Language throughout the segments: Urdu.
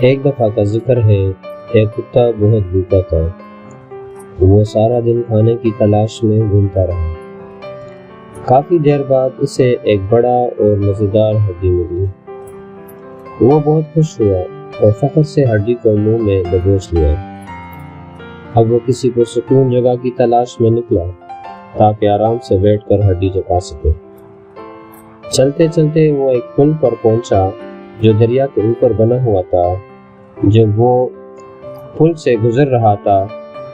ایک دفعہ کا ذکر ہے، ایک کتا بہت بھوکا تھا۔ وہ سارا دن کھانے کی تلاش میں گھومتا رہا۔ کافی دیر بعد اسے ایک بڑا اور مزیدار ہڈی ملی۔ وہ بہت خوش ہوا اور فخر سے ہڈی کو منہ میں دبوچ لیا۔ اب وہ کسی پرسکون جگہ کی تلاش میں نکلا تاکہ آرام سے بیٹھ کر ہڈی چبا سکے۔ چلتے چلتے وہ ایک پل پر پہنچا جو دریا کے اوپر بنا ہوا تھا۔ جب وہ پل سے گزر رہا تھا،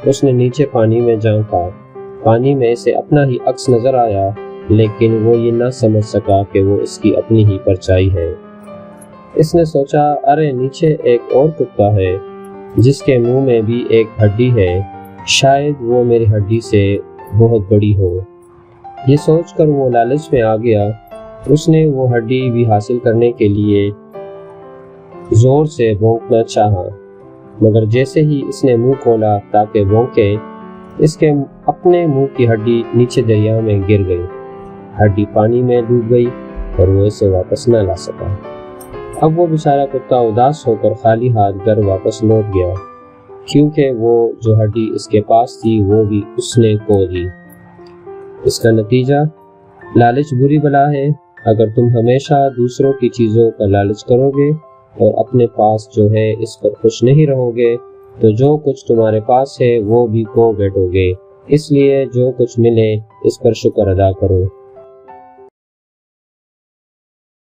اس نے نیچے پانی میں جھانکا۔ پانی میں اسے اپنا ہی عکس نظر آیا، لیکن وہ یہ نہ سمجھ سکا کہ وہ اس کی اپنی ہی پرچھائی ہے۔ اس نے سوچا، ارے نیچے ایک اور کتا ہے جس کے منہ میں بھی ایک ہڈی ہے، شاید وہ میری ہڈی سے بہت بڑی ہو۔ یہ سوچ کر وہ لالچ میں آ گیا۔ اس نے وہ ہڈی بھی حاصل کرنے کے لیے زور سے بھونکنا چاہا، مگر جیسے ہی اس نے منہ کھولا تاکہ بھونکے، اس کے اپنے منہ کی ہڈی نیچے دریا میں گر گئی۔ ہڈی پانی میں ڈوب گئی اور وہ اسے واپس نہ لا سکا۔ اب وہ بیچارہ کتا اداس ہو کر خالی ہاتھ گھر واپس لوٹ گیا، کیونکہ وہ جو ہڈی اس کے پاس تھی وہ بھی اس نے کھو دی۔ اس کا نتیجہ، لالچ بری بلا ہے۔ اگر تم ہمیشہ دوسروں کی چیزوں کا لالچ کرو گے اور اپنے پاس جو ہے اس پر خوش نہیں رہو گے، تو جو کچھ تمہارے پاس ہے وہ بھی کھو بیٹھو گے۔ اس لیے جو کچھ ملے اس پر شکر ادا کرو۔